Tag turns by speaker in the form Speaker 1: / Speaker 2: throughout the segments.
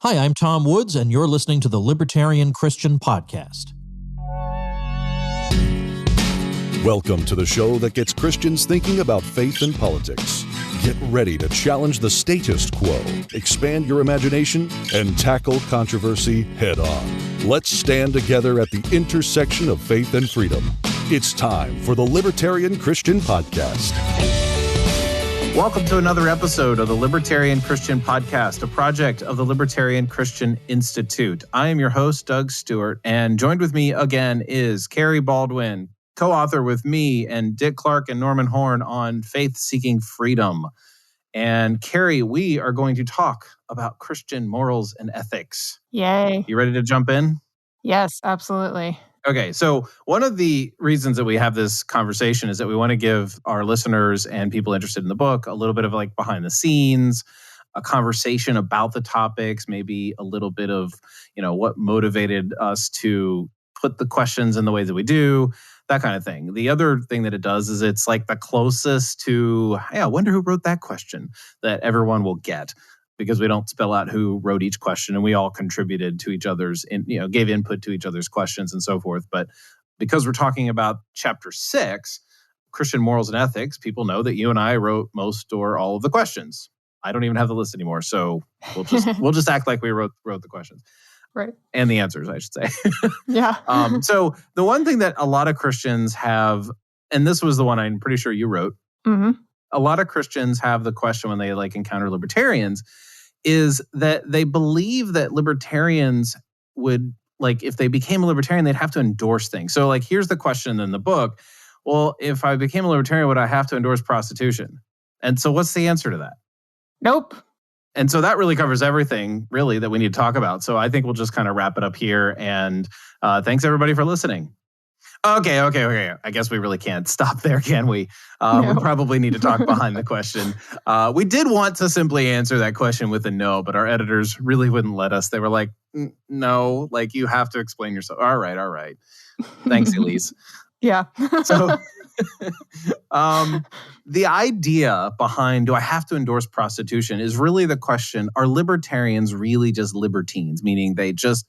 Speaker 1: Hi, I'm Tom Woods, and you're listening to the Libertarian Christian Podcast.
Speaker 2: Welcome to the show that gets Christians thinking about faith and politics. Get ready to challenge the status quo, expand your imagination, and tackle controversy head on. Let's stand together at the intersection of faith and freedom. It's time for the Libertarian Christian Podcast.
Speaker 3: Welcome to another episode of the Libertarian Christian Podcast, a project of the Libertarian Christian Institute. I am your host, Doug Stewart, and joined with me again is Kerry Baldwin, co-author with me and Dick Clark and Norman Horn on Faith-Seeking Freedom. And Kerry, we are going to talk about Christian morals and ethics.
Speaker 4: Yay.
Speaker 3: You ready to jump in?
Speaker 4: Yes, absolutely.
Speaker 3: Okay, so one of the reasons that we have this conversation is that we want to give our listeners and people interested in the book a little bit of like behind the scenes, a conversation about the topics, maybe a little bit of, what motivated us to put the questions in the way that we do, that kind of thing. The other thing that it does is it's like the closest to, hey, I wonder who wrote that question that everyone will get, because we don't spell out who wrote each question and we all contributed to each other's, gave input to each other's questions and so forth. But because we're talking about chapter 6, Christian morals and ethics, people know that you and I wrote most or all of the questions. I don't even have the list anymore, so we'll just act like we wrote the questions.
Speaker 4: Right.
Speaker 3: And the answers, I should say.
Speaker 4: Yeah.
Speaker 3: So the one thing that a lot of Christians have, and this was the one I'm pretty sure you wrote, a lot of Christians have the question when they encounter libertarians is that they believe that libertarians would, if they became a libertarian, they'd have to endorse things. So here's the question in the book. Well, if I became a libertarian, would I have to endorse prostitution? And so what's the answer to that?
Speaker 4: Nope.
Speaker 3: And so that really covers everything, really, that we need to talk about. So I think we'll just kind of wrap it up here. And thanks, everybody, for listening. Okay. I guess we really can't stop there, can we?
Speaker 4: No.
Speaker 3: We probably need to talk behind the question. We did want to simply answer that question with a no, but our editors really wouldn't let us. They were like, no, you have to explain yourself. All right. Thanks, Elise.
Speaker 4: Yeah.
Speaker 3: So the idea behind, do I have to endorse prostitution, is really the question, are libertarians really just libertines? Meaning they just,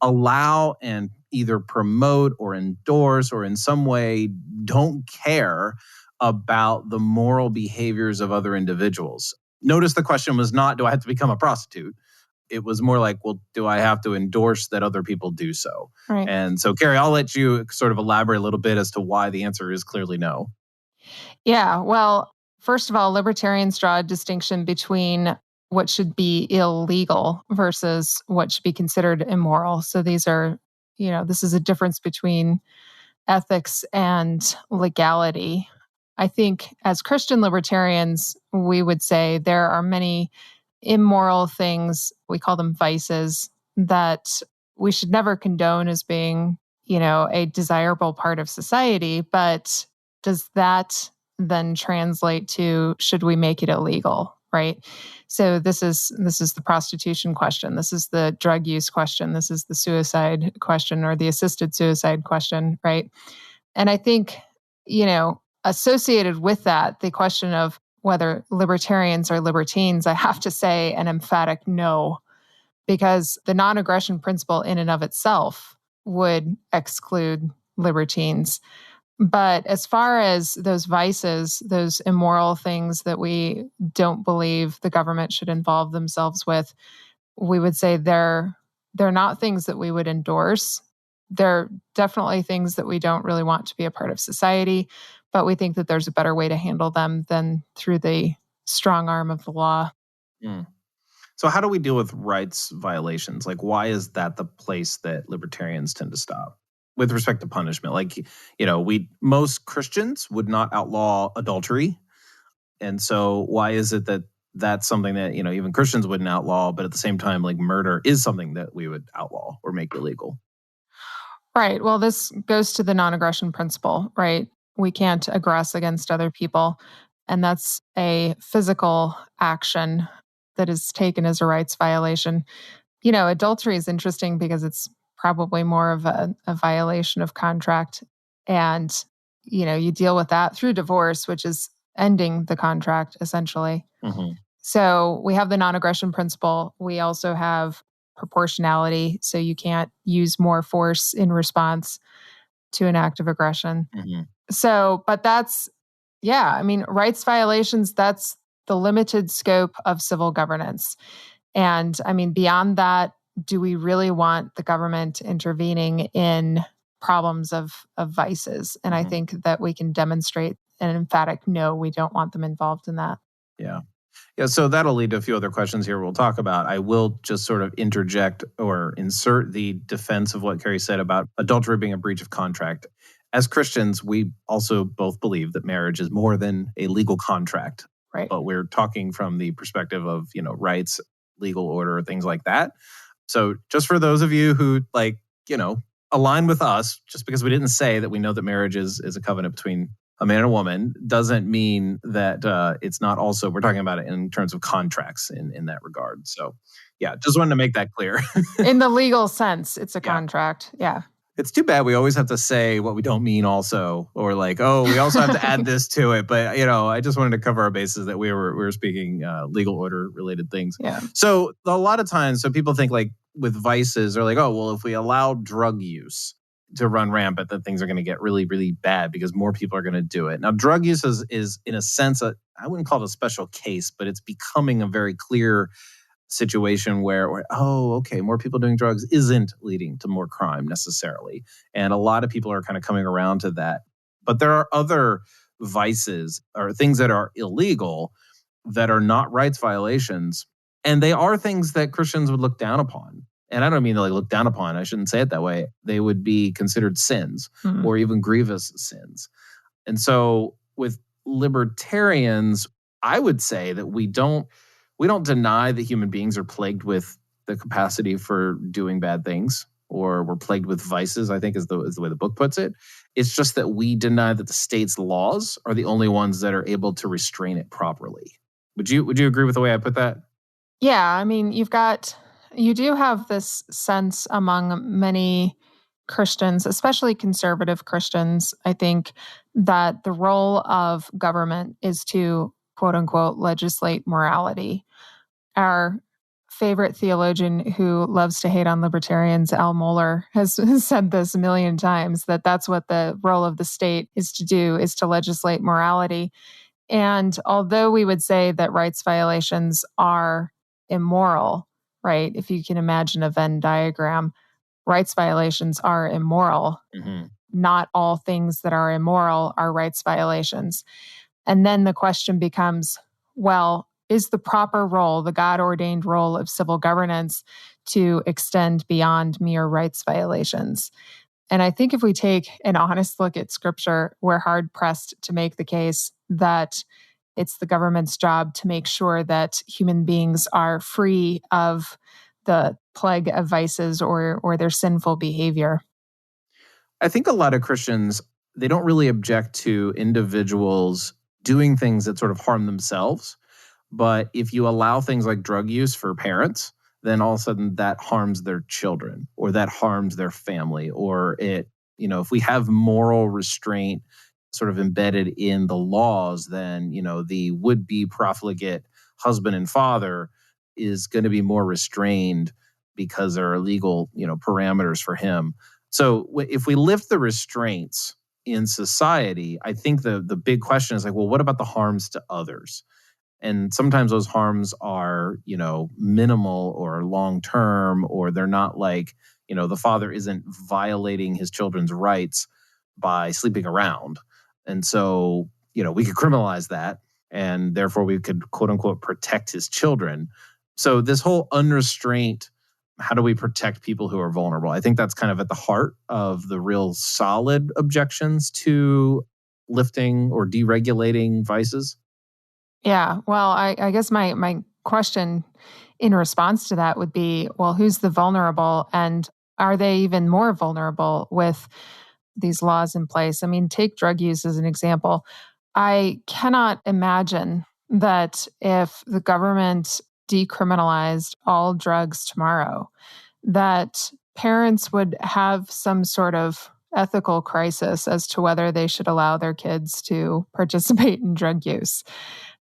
Speaker 3: allow and either promote or endorse or in some way don't care about the moral behaviors of other individuals. Notice the question was not, do I have to become a prostitute? It was more like, well, do I have to endorse that other people do so?
Speaker 4: Right.
Speaker 3: And so, Kerry, I'll let you sort of elaborate a little bit as to why the answer is clearly no.
Speaker 4: Yeah. Well, first of all, libertarians draw a distinction between what should be illegal versus what should be considered immoral. So these are, this is a difference between ethics and legality. I think as Christian libertarians, we would say there are many immoral things, we call them vices, that we should never condone as being, a desirable part of society. But does that then translate to, should we make it illegal? Right. So this is the prostitution question. This is the drug use question. This is the suicide question or the assisted suicide question. Right. And I think, associated with that, the question of whether libertarians are libertines, I have to say an emphatic no, because the non-aggression principle in and of itself would exclude libertines. But as far as those vices, those immoral things that we don't believe the government should involve themselves with, we would say they're not things that we would endorse. They're definitely things that we don't really want to be a part of society, but we think that there's a better way to handle them than through the strong arm of the law.
Speaker 3: So how do we deal with rights violations? Why is that the place that libertarians tend to stop? With respect to punishment, most Christians would not outlaw adultery. And so why is it that that's something that, even Christians wouldn't outlaw, but at the same time, murder is something that we would outlaw or make illegal?
Speaker 4: Right. Well, this goes to the non-aggression principle, right? We can't aggress against other people. And that's a physical action that is taken as a rights violation. Adultery is interesting because it's probably more of a violation of contract. And, you deal with that through divorce, which is ending the contract, essentially. So we have the non-aggression principle. We also have proportionality. So you can't use more force in response to an act of aggression.
Speaker 3: Mm-hmm.
Speaker 4: So, but that's, rights violations, that's the limited scope of civil governance. And beyond that, do we really want the government intervening in problems of vices? And I think that we can demonstrate an emphatic no, we don't want them involved in that.
Speaker 3: Yeah. Yeah, so that'll lead to a few other questions here we'll talk about. I will just sort of interject or insert the defense of what Kerry said about adultery being a breach of contract. As Christians, we also both believe that marriage is more than a legal contract.
Speaker 4: Right.
Speaker 3: But we're talking from the perspective of, rights, legal order, things like that. So just for those of you who align with us, just because we didn't say that we know that marriage is a covenant between a man and a woman, doesn't mean that it's not also, we're talking about it in terms of contracts in that regard. So yeah, just wanted to make that clear.
Speaker 4: In the legal sense, it's a contract. Yeah.
Speaker 3: It's too bad we always have to say what we don't mean also, or we also have to add this to it. But, I just wanted to cover our bases that we were speaking legal order related things.
Speaker 4: Yeah.
Speaker 3: So a lot of times, people think with vices, they're if we allow drug use to run rampant, then things are going to get really, really bad because more people are going to do it. Now, drug use is in a sense, I wouldn't call it a special case, but it's becoming a very clear situation where more people doing drugs isn't leading to more crime necessarily. And a lot of people are kind of coming around to that. But there are other vices or things that are illegal that are not rights violations. And they are things that Christians would look down upon. And I don't mean to look down upon, I shouldn't say it that way. They would be considered sins or even grievous sins. And so with libertarians, I would say that we don't deny that human beings are plagued with the capacity for doing bad things, or we're plagued with vices, I think is the way the book puts it. It's just that we deny that the state's laws are the only ones that are able to restrain it properly. Would you agree with the way I put that?
Speaker 4: Yeah, you do have this sense among many Christians, especially conservative Christians, I think, that the role of government is to, quote unquote, legislate morality. Our favorite theologian who loves to hate on libertarians, Al Mohler, has said this a million times, that that's what the role of the state is to do, is to legislate morality. And although we would say that rights violations are immoral, right? If you can imagine a Venn diagram, rights violations are immoral.
Speaker 3: Mm-hmm.
Speaker 4: Not all things that are immoral are rights violations. And then the question becomes, well, is the proper role, the God-ordained role of civil governance, to extend beyond mere rights violations? And I think if we take an honest look at Scripture, we're hard-pressed to make the case that it's the government's job to make sure that human beings are free of the plague of vices or their sinful behavior.
Speaker 3: I think a lot of Christians, they don't really object to individuals doing things that sort of harm themselves. But if you allow things like drug use for parents, then all of a sudden that harms their children or that harms their family, or if we have moral restraint sort of embedded in the laws, then, the would-be profligate husband and father is going to be more restrained because there are legal, parameters for him. So if we lift the restraints in society, I think the big question is what about the harms to others? And sometimes those harms are, minimal or long-term, or they're not the father isn't violating his children's rights by sleeping around. And so, we could criminalize that, and therefore we could, quote unquote, protect his children. So this whole unrestraint, how do we protect people who are vulnerable? I think that's kind of at the heart of the real solid objections to lifting or deregulating vices.
Speaker 4: Yeah, well, I guess my question in response to that would be, well, who's the vulnerable, and are they even more vulnerable with these laws in place? Take drug use as an example. I cannot imagine that if the government decriminalized all drugs tomorrow, that parents would have some sort of ethical crisis as to whether they should allow their kids to participate in drug use.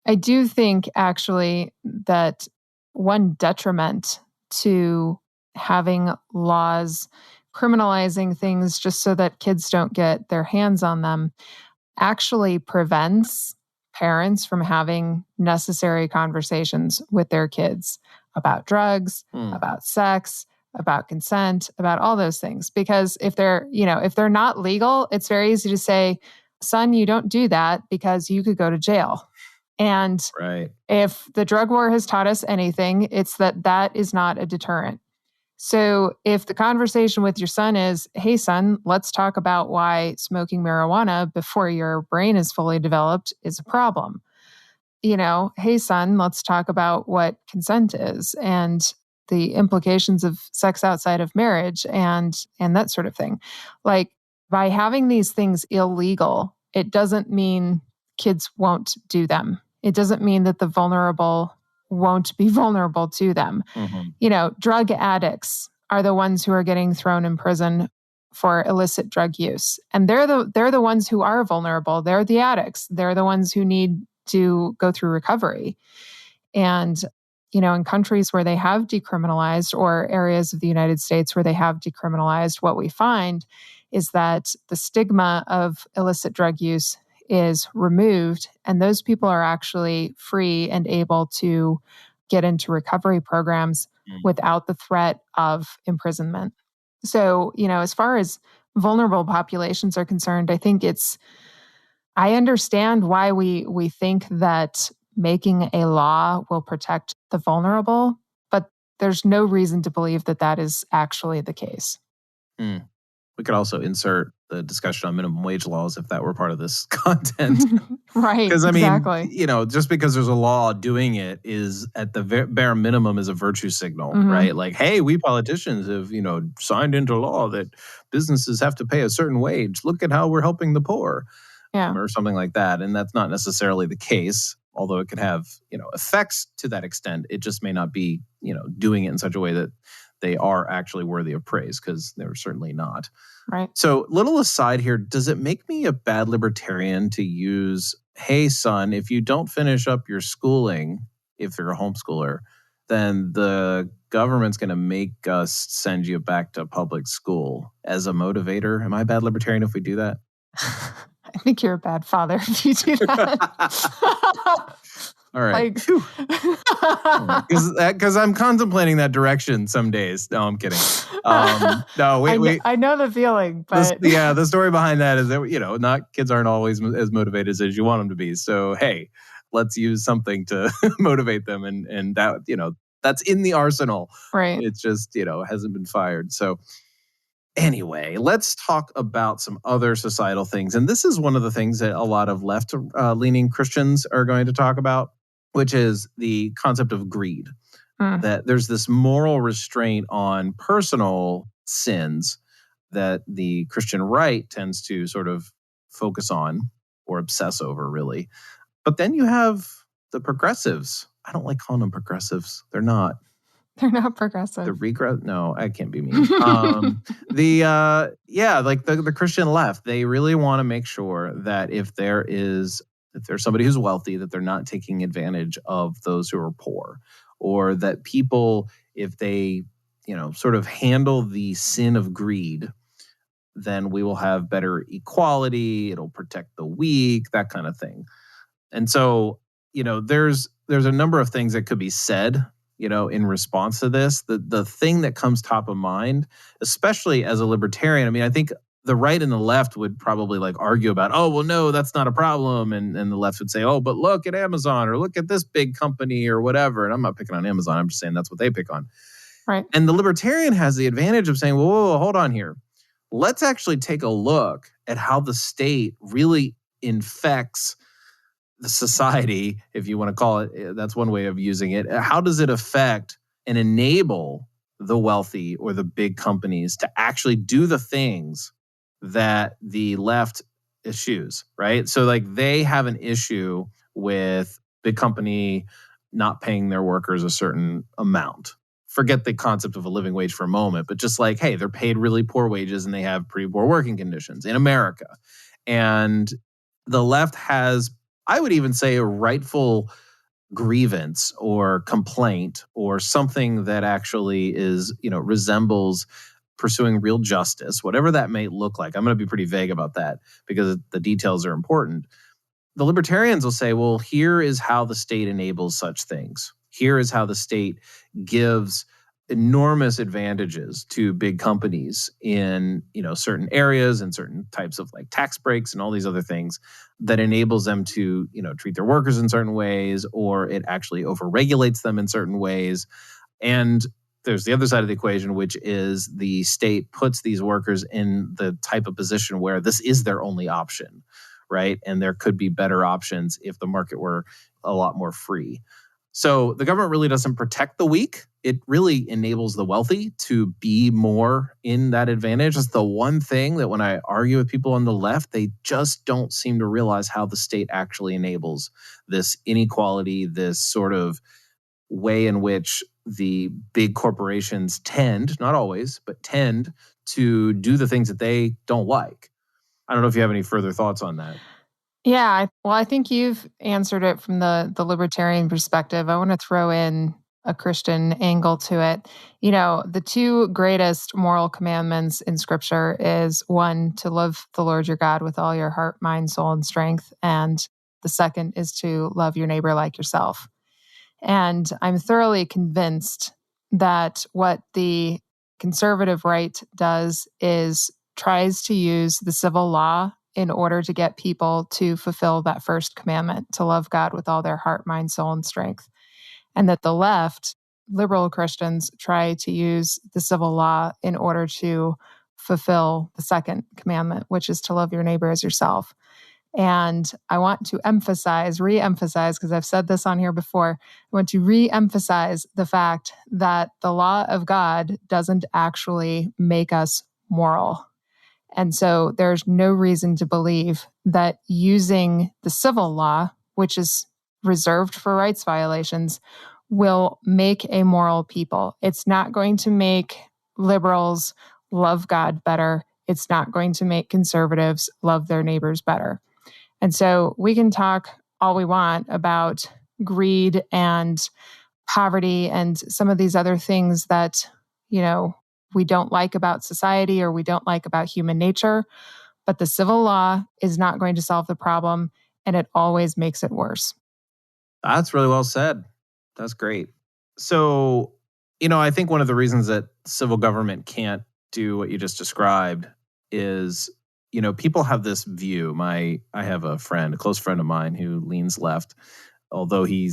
Speaker 4: I do think actually that one detriment to having laws criminalizing things just so that kids don't get their hands on them actually prevents parents from having necessary conversations with their kids about drugs, about sex, about consent, about all those things. Because if they're not legal, it's very easy to say, son, you don't do that because you could go to jail. And if the drug war has taught us anything, it's that is not a deterrent. So if the conversation with your son is, hey, son, let's talk about why smoking marijuana before your brain is fully developed is a problem. Hey, son, let's talk about what consent is and the implications of sex outside of marriage and that sort of thing. Like, by having these things illegal, it doesn't mean kids won't do them. It doesn't mean that the vulnerable won't be vulnerable to them. Drug addicts are the ones who are getting thrown in prison for illicit drug use. And they're the ones who are vulnerable. They're the addicts. They're the ones who need to go through recovery. And, in countries where they have decriminalized, or areas of the United States where they have decriminalized, what we find is that the stigma of illicit drug use is removed, and those people are actually free and able to get into recovery programs without the threat of imprisonment. So, as far as vulnerable populations are concerned, I understand why we think that making a law will protect the vulnerable, but there's no reason to believe that is actually the case.
Speaker 3: We could also insert the discussion on minimum wage laws if that were part of this content.
Speaker 4: Right,
Speaker 3: because
Speaker 4: exactly.
Speaker 3: Just because there's a law doing it is at the bare minimum is a virtue signal, right? Like, hey, we politicians have, signed into law that businesses have to pay a certain wage. Look at how we're helping the poor, or something like that. And that's not necessarily the case, although it could have, effects to that extent. It just may not be, doing it in such a way that they are actually worthy of praise, because they're certainly not.
Speaker 4: Right.
Speaker 3: So, little aside here, does it make me a bad libertarian to use, hey, son, if you don't finish up your schooling, if you're a homeschooler, then the government's going to make us send you back to public school as a motivator? Am I a bad libertarian if we do that?
Speaker 4: I think you're a bad father if you do that.
Speaker 3: All right. Because I'm contemplating that direction some days. No, I'm kidding.
Speaker 4: I know the feeling, but
Speaker 3: the story behind that is that kids aren't always as motivated as you want them to be. So hey, let's use something to motivate them, and that that's in the arsenal.
Speaker 4: Right.
Speaker 3: It's just hasn't been fired. So anyway, let's talk about some other societal things, and this is one of the things that a lot of left-leaning Christians are going to talk about, which is the concept of greed. That there's this moral restraint on personal sins that the Christian right tends to sort of focus on or obsess over, really. But then you have the progressives. I don't like calling them progressives. They're not.
Speaker 4: They're not progressive.
Speaker 3: The regress? No, I can't be mean. The Christian left, they really want to make sure that if there's somebody who's wealthy, that they're not taking advantage of those who are poor, or that people, if they, sort of handle the sin of greed, then we will have better equality. It'll protect the weak, that kind of thing. And so, there's a number of things that could be said, in response to this. The thing that comes top of mind, especially as a libertarian, I think the right and the left would probably argue about, oh, well, no, that's not a problem. And the left would say, oh, but look at Amazon, or look at this big company or whatever. And I'm not picking on Amazon. I'm just saying that's what they pick on.
Speaker 4: Right.
Speaker 3: And the libertarian has the advantage of saying, whoa, hold on here. Let's actually take a look at how the state really infects the society, if you want to call it. That's one way of using it. How does it affect and enable the wealthy or the big companies to actually do the things that the left eschews, right? So they have an issue with big company not paying their workers a certain amount. Forget the concept of a living wage for a moment, but just hey, they're paid really poor wages and they have pretty poor working conditions in America. And the left has, I would even say a rightful grievance or complaint or something that actually is, resembles pursuing real justice, whatever that may look like. I'm going to be pretty vague about that because the details are important. The libertarians will say, well, here is how the state enables such things. Here is how the state gives enormous advantages to big companies in, certain areas and certain types of like tax breaks and all these other things that enables them to, treat their workers in certain ways, or it actually overregulates them in certain ways. And there's the other side of the equation, which is the state puts these workers in the type of position where this is their only option, right? And there could be better options if the market were a lot more free. So the government really doesn't protect the weak. It really enables the wealthy to be more in that advantage. That's the one thing that when I argue with people on the left, they just don't seem to realize how the state actually enables this inequality, this sort of way in which the big corporations tend, not always, but tend to do the things that they don't like. I don't know if you have any further thoughts on that.
Speaker 4: Yeah, well, I think you've answered it from the libertarian perspective. I want to throw in a Christian angle to it. The two greatest moral commandments in Scripture is one, to love the Lord your God with all your heart, mind, soul, and strength. And the second is to love your neighbor like yourself. And I'm thoroughly convinced that what the conservative right does is tries to use the civil law in order to get people to fulfill that first commandment, to love God with all their heart, mind, soul, and strength. And that the left, liberal Christians, try to use the civil law in order to fulfill the second commandment, which is to love your neighbor as yourself. And I want to re-emphasize, because I've said this on here before, I want to re-emphasize the fact that the law of God doesn't actually make us moral. And so there's no reason to believe that using the civil law, which is reserved for rights violations, will make a moral people. It's not going to make liberals love God better. It's not going to make conservatives love their neighbors better. And so we can talk all we want about greed and poverty and some of these other things that, we don't like about society or we don't like about human nature. But the civil law is not going to solve the problem, and it always makes it worse.
Speaker 3: That's really well said. That's great. So, I think one of the reasons that civil government can't do what you just described is, people have this view. I have a close friend of mine who leans left, although he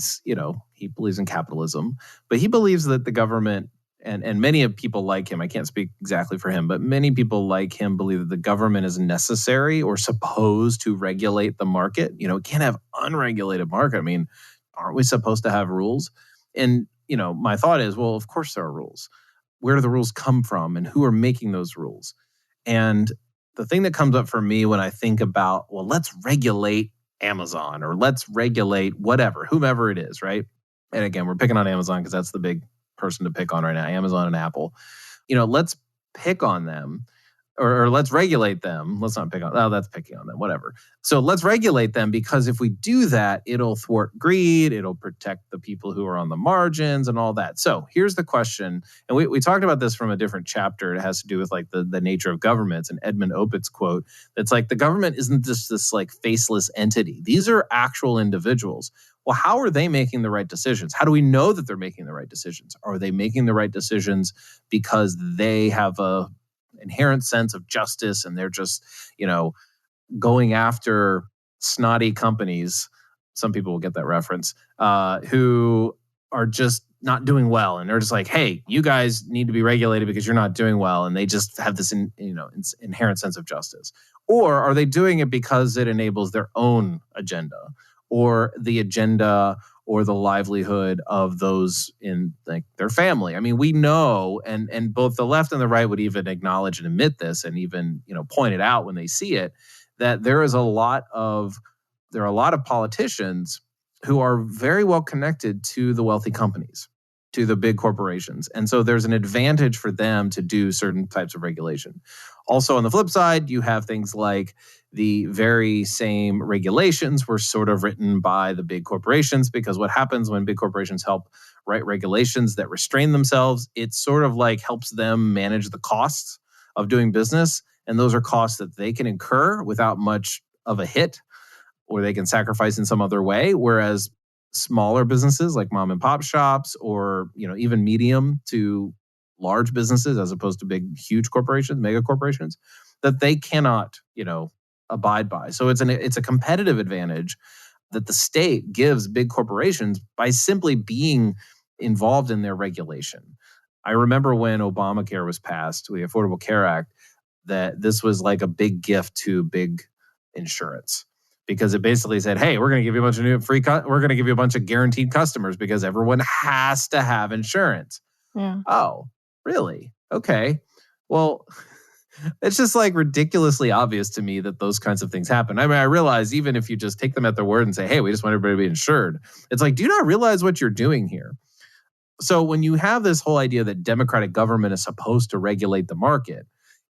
Speaker 3: believes in capitalism, but he believes that the government, and many of people like him, I can't speak exactly for him, but many people like him believe that the government is necessary or supposed to regulate the market. It can't have unregulated market. I mean, aren't we supposed to have rules? And, my thought is, well, of course there are rules. Where do the rules come from and who are making those rules? And the thing that comes up for me when I think about, well, let's regulate Amazon or let's regulate whomever it is, right? And again, we're picking on Amazon because that's the big person to pick on right now, Amazon and Apple. Let's pick on them or let's regulate them. Let's not pick on, that's picking on them, whatever. So let's regulate them because if we do that, it'll thwart greed, it'll protect the people who are on the margins and all that. So here's the question, and we talked about this from a different chapter. It has to do with like the nature of governments, and Edmund Opitz quote, it's like the government isn't just this like faceless entity. These are actual individuals. Well, how are they making the right decisions? How do we know that they're making the right decisions? Are they making the right decisions because they have a inherent sense of justice and they're just, going after snotty companies? Some people will get that reference, who are just not doing well. And they're just like, hey, you guys need to be regulated because you're not doing well. And they just have this, inherent sense of justice. Or are they doing it because it enables their own agenda or the agenda or the livelihood of those in like their family? I mean, we know, and both the left and the right would even acknowledge and admit this, and even point it out when they see it, that there are a lot of politicians who are very well connected to the wealthy companies, to the big corporations, and so there's an advantage for them to do certain types of regulation. Also, on the flip side, you have things like the very same regulations were sort of written by the big corporations, because what happens when big corporations help write regulations that restrain themselves, it sort of like helps them manage the costs of doing business. And those are costs that they can incur without much of a hit, or they can sacrifice in some other way. Whereas smaller businesses like mom and pop shops, or even medium to large businesses, as opposed to big, huge corporations, mega corporations, that they cannot, abide by. So it's a competitive advantage that the state gives big corporations by simply being involved in their regulation. I remember when Obamacare was passed, the Affordable Care Act, that this was like a big gift to big insurance, because it basically said, hey, we're going to give you a bunch of we're going to give you a bunch of guaranteed customers because everyone has to have insurance.
Speaker 4: Yeah.
Speaker 3: Oh, really? Okay. Well, it's just like ridiculously obvious to me that those kinds of things happen. I mean, I realize even if you just take them at their word and say, hey, we just want everybody to be insured, it's like, do you not realize what you're doing here? So when you have this whole idea that democratic government is supposed to regulate the market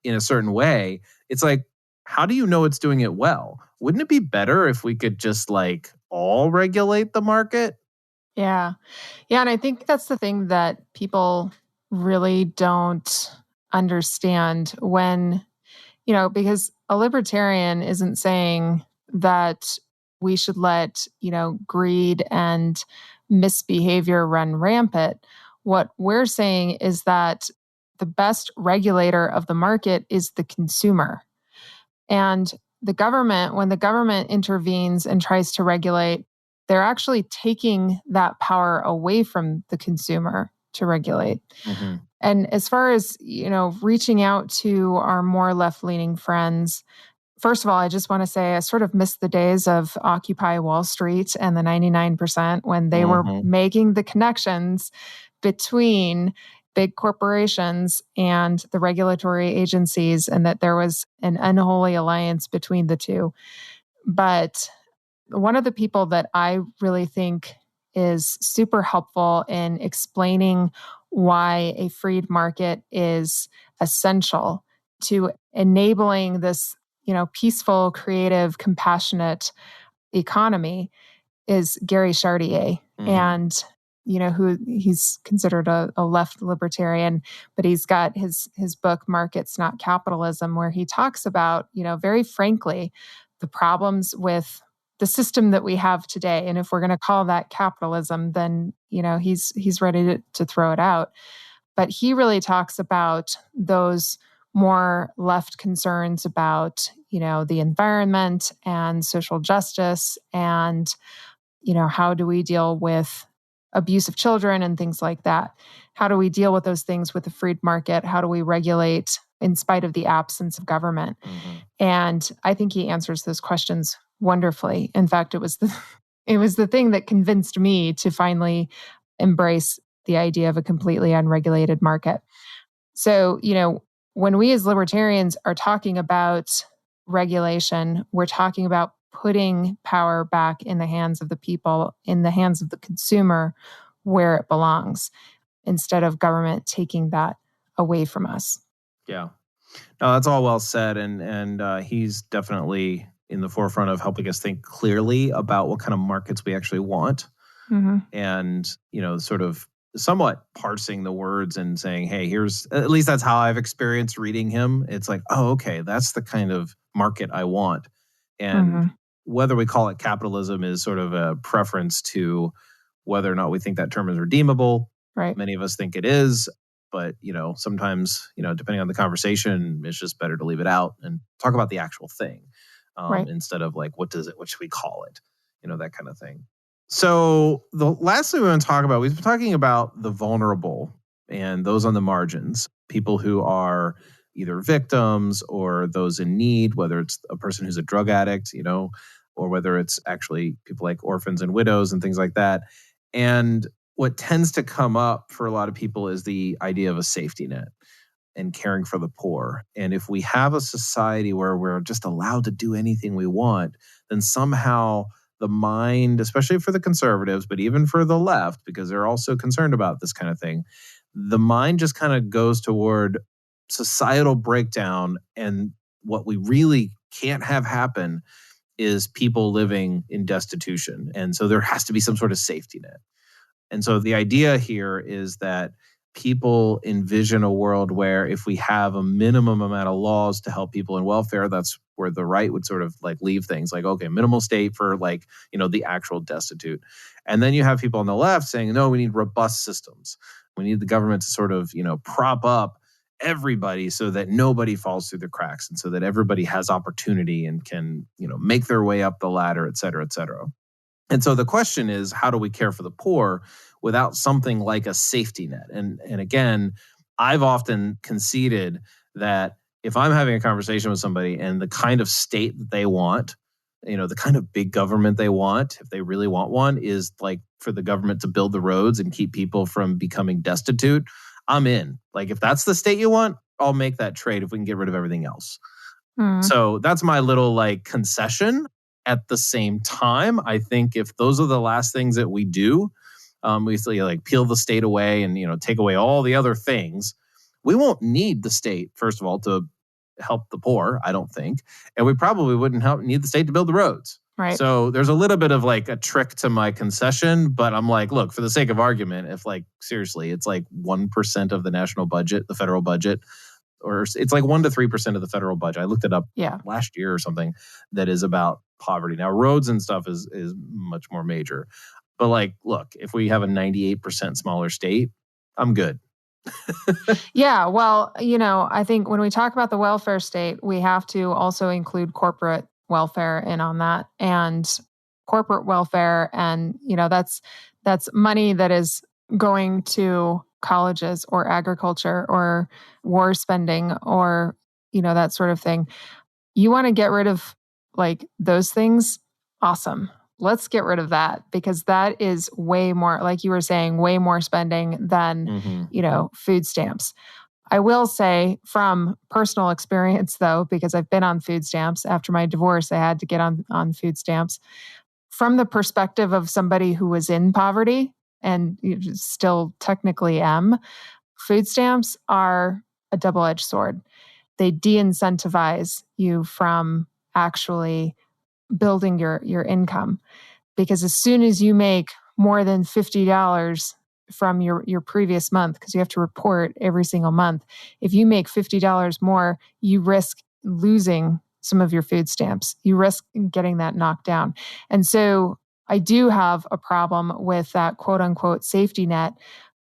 Speaker 3: in a certain way, it's like, how do you know it's doing it well? Wouldn't it be better if we could just like all regulate the market?
Speaker 4: Yeah. Yeah. And I think that's the thing that people really don't understand when, because a libertarian isn't saying that we should let, greed and misbehavior run rampant. What we're saying is that the best regulator of the market is the consumer. And the government, when the government intervenes and tries to regulate, they're actually taking that power away from the consumer to regulate.
Speaker 3: Mm-hmm.
Speaker 4: And as far as, reaching out to our more left-leaning friends, first of all, I just want to say I sort of miss the days of Occupy Wall Street and the 99% when they were making the connections between big corporations and the regulatory agencies, and that there was an unholy alliance between the two. But one of the people that I really think is super helpful in explaining why a freed market is essential to enabling this, peaceful, creative, compassionate economy is Gary Chartier.
Speaker 3: Mm-hmm.
Speaker 4: And, who he's considered a left libertarian, but he's got his book, Markets Not Capitalism, where he talks about, very frankly, the problems with the system that we have today. And if we're going to call that capitalism, then, he's ready to throw it out. But he really talks about those more left concerns about, the environment and social justice and, how do we deal with abuse of children and things like that? How do we deal with those things with the freed market? How do we regulate in spite of the absence of government?
Speaker 3: Mm-hmm.
Speaker 4: And I think he answers those questions wonderfully. In fact, it was the thing that convinced me to finally embrace the idea of a completely unregulated market. So, when we as libertarians are talking about regulation, we're talking about putting power back in the hands of the people, in the hands of the consumer, where it belongs, instead of government taking that away from us.
Speaker 3: Yeah. No, that's all well said. And he's definitely in the forefront of helping us think clearly about what kind of markets we actually want.
Speaker 4: Mm-hmm.
Speaker 3: And, sort of somewhat parsing the words and saying, hey, at least that's how I've experienced reading him. It's like, oh, okay, that's the kind of market I want. And whether we call it capitalism is sort of a preference to whether or not we think that term is redeemable.
Speaker 4: Right.
Speaker 3: Many of us think it is. But, sometimes, depending on the conversation, it's just better to leave it out and talk about the actual thing instead of like, what should we call it? That kind of thing. So the last thing we want to talk about, we've been talking about the vulnerable and those on the margins, people who are either victims or those in need, whether it's a person who's a drug addict, or whether it's actually people like orphans and widows and things like that. And what tends to come up for a lot of people is the idea of a safety net and caring for the poor. And if we have a society where we're just allowed to do anything we want, then somehow the mind, especially for the conservatives, but even for the left, because they're also concerned about this kind of thing, the mind just kind of goes toward societal breakdown. And what we really can't have happen is people living in destitution. And so there has to be some sort of safety net. And so the idea here is that people envision a world where if we have a minimum amount of laws to help people in welfare, that's where the right would sort of like leave things like, okay, minimal state for like, the actual destitute. And then you have people on the left saying, no, we need robust systems. We need the government to sort of, prop up everybody so that nobody falls through the cracks and so that everybody has opportunity and can, make their way up the ladder, et cetera, et cetera. And so the question is, how do we care for the poor without something like a safety net? And again, I've often conceded that if I'm having a conversation with somebody and the kind of state that they want, the kind of big government they want, if they really want one, is like for the government to build the roads and keep people from becoming destitute, I'm in. Like if that's the state you want, I'll make that trade if we can get rid of everything else. So that's my little like concession. At the same time, I think if those are the last things that we do, we say like peel the state away and take away all the other things, we won't need the state, first of all, to help the poor, I don't think. And we probably wouldn't need the state to build the roads.
Speaker 4: Right.
Speaker 3: So there's a little bit of like a trick to my concession, but I'm like, look, for the sake of argument, if like seriously, it's like 1% of the national budget, the federal budget, or it's like 1 to 3% of the federal budget. I looked it up last year or something that is about poverty. Now, roads and stuff is much more major. But like, look, if we have a 98% smaller state, I'm good.
Speaker 4: Yeah, well, I think when we talk about the welfare state, we have to also include corporate welfare in on that. And corporate welfare, and that's money that is going to colleges or agriculture or war spending or that sort of thing. You want to get rid of like those things? Awesome. Let's get rid of that, because that is way more, like you were saying, way more spending than, food stamps. I will say from personal experience though, because I've been on food stamps after my divorce, I had to get on food stamps. From the perspective of somebody who was in poverty and still technically am, food stamps are a double-edged sword. They de-incentivize you from actually building your income, because as soon as you make more than $50 from your previous month, because you have to report every single month, if you make $50 more, you risk losing some of your food stamps. You risk getting that knocked down. And so I do have a problem with that quote unquote safety net,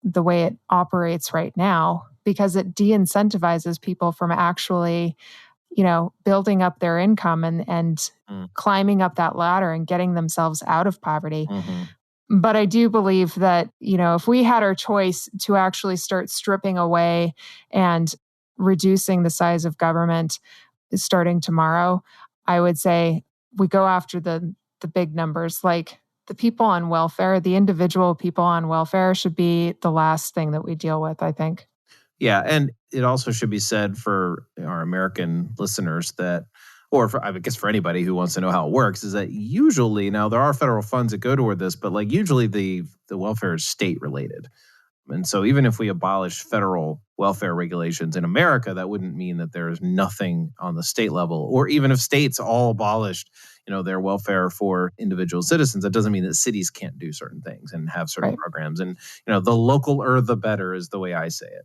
Speaker 4: the way it operates right now, because it de-incentivizes people from actually building up their income and climbing up that ladder and getting themselves out of poverty. But I do believe that, if we had our choice to actually start stripping away and reducing the size of government starting tomorrow, I would say we go after the big numbers. Like the people on welfare, the individual people on welfare should be the last thing that we deal with, I think.
Speaker 3: Yeah, and it also should be said for our American listeners that, or for, I guess for anybody who wants to know how it works, is that usually, now there are federal funds that go toward this, but like usually the welfare is state related. And so even if we abolish federal welfare regulations in America, that wouldn't mean that there is nothing on the state level. Or even if states all abolished, their welfare for individual citizens, that doesn't mean that cities can't do certain things and have certain programs. And, the localer the better is the way I say it.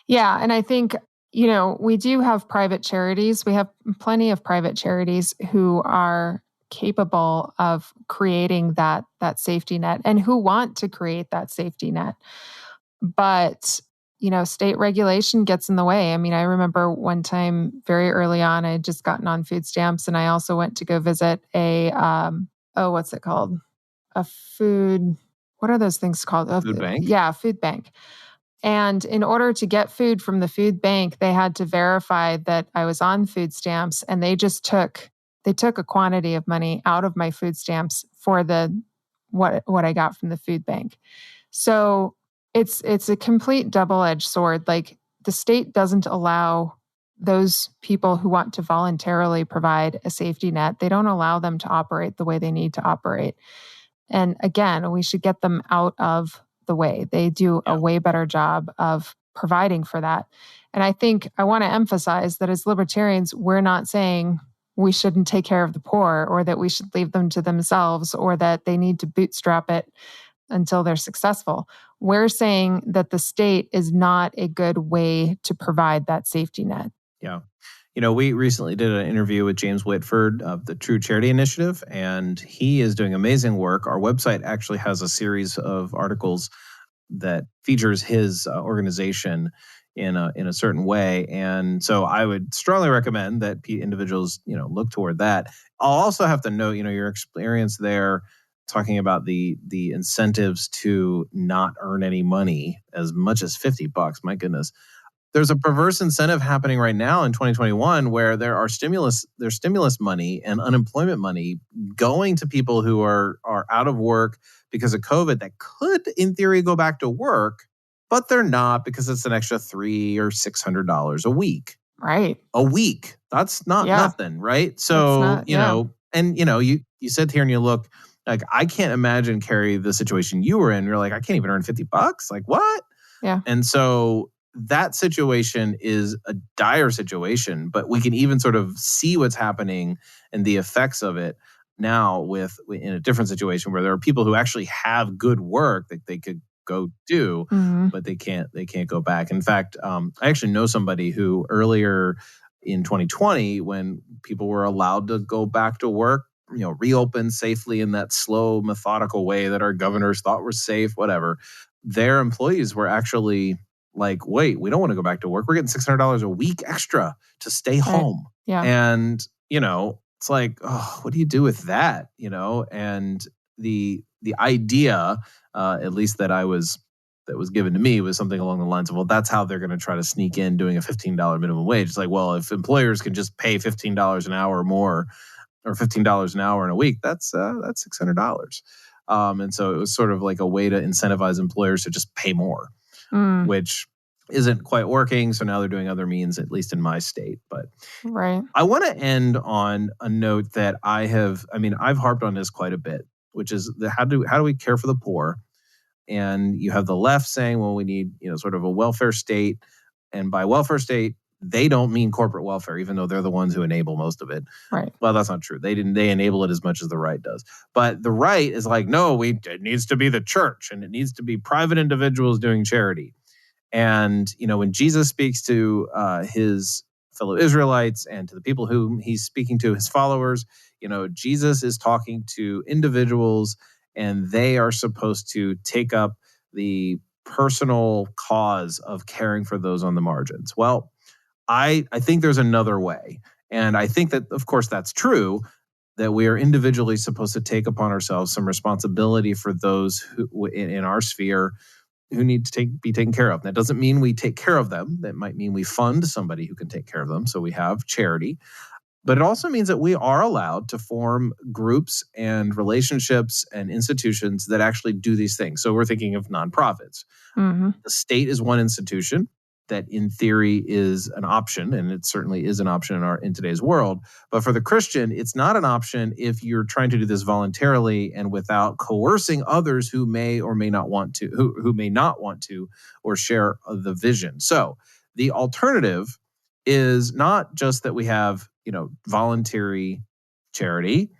Speaker 4: Yeah. And I think, we do have private charities. We have plenty of private charities who are capable of creating that safety net and who want to create that safety net. But, state regulation gets in the way. I mean, I remember one time very early on, I had just gotten on food stamps, and I also went to go visit a, what's it called? What are those things called?
Speaker 3: Food bank?
Speaker 4: Yeah, food bank. And in order to get food from the food bank, they had to verify that I was on food stamps, and they took a quantity of money out of my food stamps for what I got from the food bank. So it's a complete double-edged sword. Like the state doesn't allow those people who want to voluntarily provide a safety net, they don't allow them to operate the way they need to operate. And again, we should get them out of the way. They do a way better job of providing for that. And I think I want to emphasize that as libertarians, we're not saying we shouldn't take care of the poor, or that we should leave them to themselves, or that they need to bootstrap it until they're successful. We're saying that the state is not a good way to provide that safety net.
Speaker 3: Yeah. We recently did an interview with James Whitford of the True Charity Initiative, and he is doing amazing work. Our website actually has a series of articles that features his organization in a certain way. And so I would strongly recommend that individuals, look toward that. I'll also have to note, your experience there talking about the incentives to not earn any money as much as $50. My goodness. There's a perverse incentive happening right now in 2021 where there's stimulus money and unemployment money going to people who are out of work because of COVID that could, in theory, go back to work, but they're not because it's an extra $300 or $600 a week.
Speaker 4: Right.
Speaker 3: A week. That's not nothing, right? So, you sit here and you look, like, I can't imagine, Kerry, the situation you were in. You're like, I can't even earn $50. Like, what?
Speaker 4: Yeah.
Speaker 3: And so that situation is a dire situation, but we can even sort of see what's happening and the effects of it now in a different situation where there are people who actually have good work that they could go do, but they can't go back. In fact, I actually know somebody who earlier in 2020, when people were allowed to go back to work, reopen safely in that slow, methodical way that our governors thought was safe, whatever, their employees were actually like, wait, we don't want to go back to work. We're getting $600 a week extra to stay home.
Speaker 4: Yeah.
Speaker 3: And, it's like, oh, what do you do with that? And the idea, at least that was given to me, was something along the lines of, well, that's how they're going to try to sneak in doing a $15 minimum wage. It's like, well, if employers can just pay $15 an hour or more, or $15 an hour in a week, that's $600. And so it was sort of like a way to incentivize employers to just pay more. Which isn't quite working. So now they're doing other means, at least in my state. But
Speaker 4: right.
Speaker 3: I want to end on a note that I've harped on this quite a bit, which is how do we care for the poor? And you have the left saying, well, we need, sort of a welfare state. And by welfare state, they don't mean corporate welfare, even though they're the ones who enable most of it.
Speaker 4: Right.
Speaker 3: Well, that's not true. They enable it as much as the right does. But the right is like, no, it needs to be the church, and it needs to be private individuals doing charity. And, when Jesus speaks to his fellow Israelites and to the people whom he's speaking to, his followers, Jesus is talking to individuals, and they are supposed to take up the personal cause of caring for those on the margins. Well, I think there's another way. And I think that, of course, that's true, that we are individually supposed to take upon ourselves some responsibility for those who in our sphere who need to be taken care of. That doesn't mean we take care of them. That might mean we fund somebody who can take care of them. So we have charity. But it also means that we are allowed to form groups and relationships and institutions that actually do these things. So we're thinking of nonprofits. The state is one institution that in theory is an option, and it certainly is an option in today's world. But for the Christian, it's not an option if you're trying to do this voluntarily and without coercing others who may or may not want to, who may not want to, or share the vision. So the alternative is not just that we have, voluntary charity,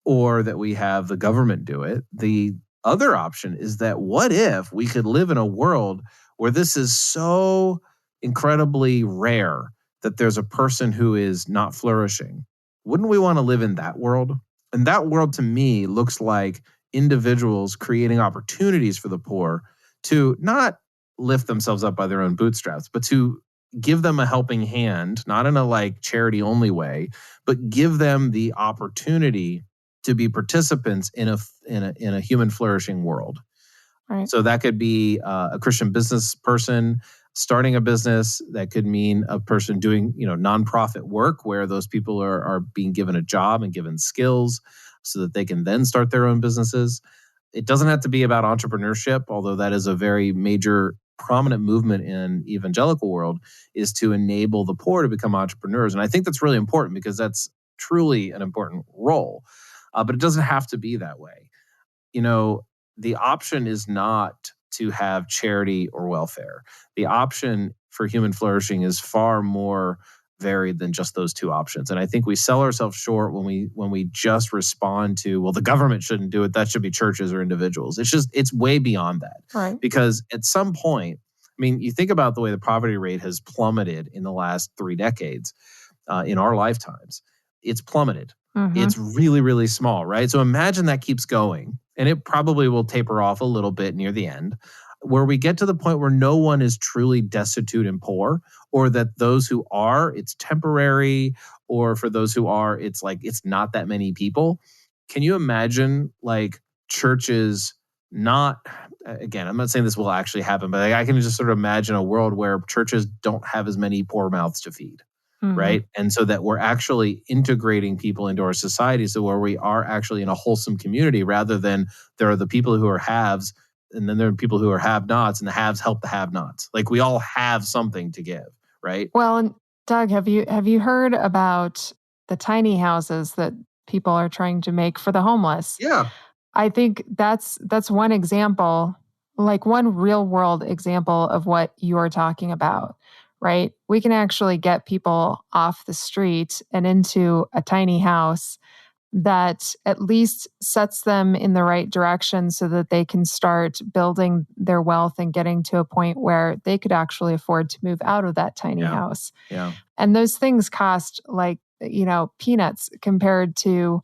Speaker 3: or that we have the government do it. The other option is that what if we could live in a world where this is so incredibly rare that there's a person who is not flourishing? Wouldn't we want to live in that world? And that world, to me, looks like individuals creating opportunities for the poor to not lift themselves up by their own bootstraps, but to give them a helping hand, not in a charity only way, but give them the opportunity to be participants in a human flourishing world.
Speaker 4: Right.
Speaker 3: So that could be a Christian business person starting a business. That could mean a person doing, nonprofit work where those people are being given a job and given skills so that they can then start their own businesses. It doesn't have to be about entrepreneurship, although that is a very major prominent movement in evangelical world, is to enable the poor to become entrepreneurs. And I think that's really important because that's truly an important role. But it doesn't have to be that way. The option is not to have charity or welfare. The option for human flourishing is far more varied than just those two options. And I think we sell ourselves short when we just respond to, well, the government shouldn't do it. That should be churches or individuals. It's way beyond that.
Speaker 4: Right.
Speaker 3: Because at some point, I mean, you think about the way the poverty rate has plummeted in the last 3 decades in our lifetimes. It's plummeted.
Speaker 4: Mm-hmm.
Speaker 3: It's really, really small, right? So imagine that keeps going, and it probably will taper off a little bit near the end, where we get to the point where no one is truly destitute and poor, or that those who are, it's temporary, or for those who are, it's like it's not that many people. Can you imagine like churches not, again, I'm not saying this will actually happen, but I can just sort of imagine a world where churches don't have as many poor mouths to feed. Mm-hmm. Right. And so that we're actually integrating people into our society, so where we are actually in a wholesome community, rather than there are the people who are haves and then there are people who are have-nots, and the haves help the have-nots. Like we all have something to give. Right.
Speaker 4: Well, and Doug, have you heard about the tiny houses that people are trying to make for the homeless?
Speaker 3: Yeah.
Speaker 4: I think that's one example, like one real world example of what you're talking about. Right? We can actually get people off the street and into a tiny house that at least sets them in the right direction so that they can start building their wealth and getting to a point where they could actually afford to move out of that tiny house.
Speaker 3: Yeah.
Speaker 4: And those things cost like, peanuts compared to,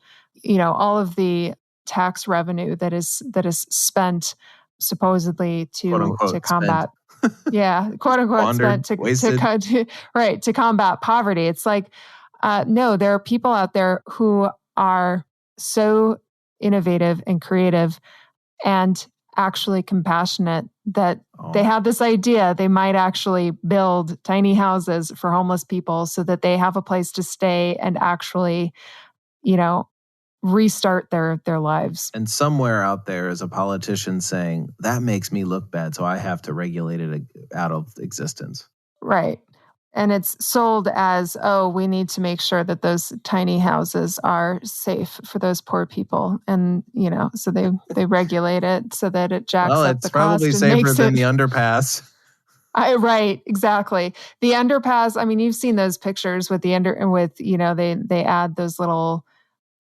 Speaker 4: all of the tax revenue that is spent supposedly to combat quote unquote, spent to combat poverty. It's like, no, there are people out there who are so innovative and creative and actually compassionate that they have this idea they might actually build tiny houses for homeless people so that they have a place to stay and actually, restart their lives.
Speaker 3: And somewhere out there is a politician saying, that makes me look bad, so I have to regulate it out of existence.
Speaker 4: Right. And it's sold as, we need to make sure that those tiny houses are safe for those poor people. And, so they regulate it so that it jacks up the cost.
Speaker 3: Well, it's probably safer than the underpass.
Speaker 4: Right, exactly. The underpass, I mean, you've seen those pictures with they add those little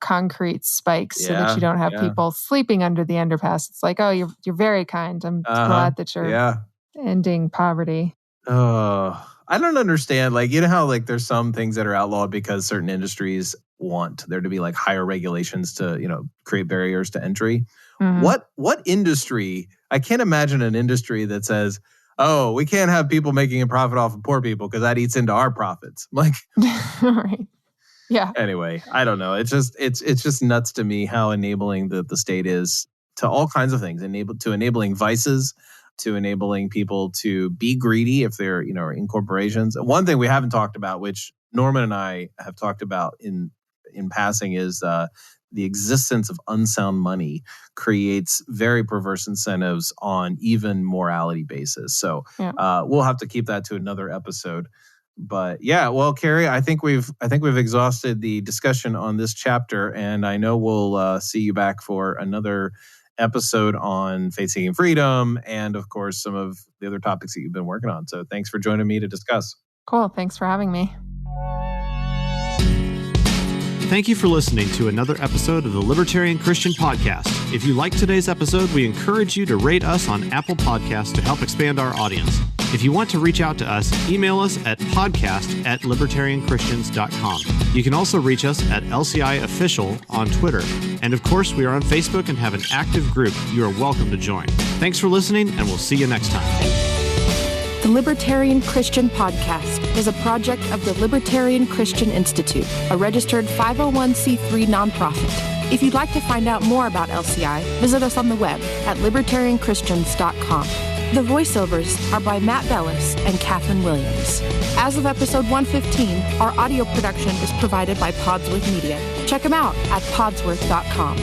Speaker 4: concrete spikes so that you don't have people sleeping under the underpass. It's like, you're very kind. I'm glad that you're ending poverty.
Speaker 3: I don't understand. Like, how like there's some things that are outlawed because certain industries want there to be like higher regulations to, create barriers to entry. Mm-hmm. What industry? I can't imagine an industry that says, we can't have people making a profit off of poor people because that eats into our profits. Like,
Speaker 4: right. Yeah.
Speaker 3: Anyway, I don't know. It's just nuts to me how enabling the state is to all kinds of things, enabling vices, to enabling people to be greedy if they're, in corporations. One thing we haven't talked about, which Norman and I have talked about in passing, is the existence of unsound money creates very perverse incentives on even morality basis. So we'll have to keep that to another episode. But well, Kerry, I think we've exhausted the discussion on this chapter, and I know we'll see you back for another episode on faith seeking freedom, and of course some of the other topics that you've been working on. So thanks for joining me to discuss.
Speaker 4: Cool. Thanks for having me.
Speaker 5: Thank you for listening to another episode of the Libertarian Christian Podcast. If you liked today's episode, we encourage you to rate us on Apple Podcasts to help expand our audience. If you want to reach out to us, email us at podcast@libertarianchristians.com. You can also reach us at LCI Official on Twitter. And of course, we are on Facebook and have an active group you are welcome to join. Thanks for listening, and we'll see you next time.
Speaker 6: The Libertarian Christian Podcast is a project of the Libertarian Christian Institute, a registered 501c3 nonprofit. If you'd like to find out more about LCI, visit us on the web at libertarianchristians.com. The voiceovers are by Matt Bellis and Catherine Williams. As of episode 115, our audio production is provided by Podsworth Media. Check them out at podsworth.com.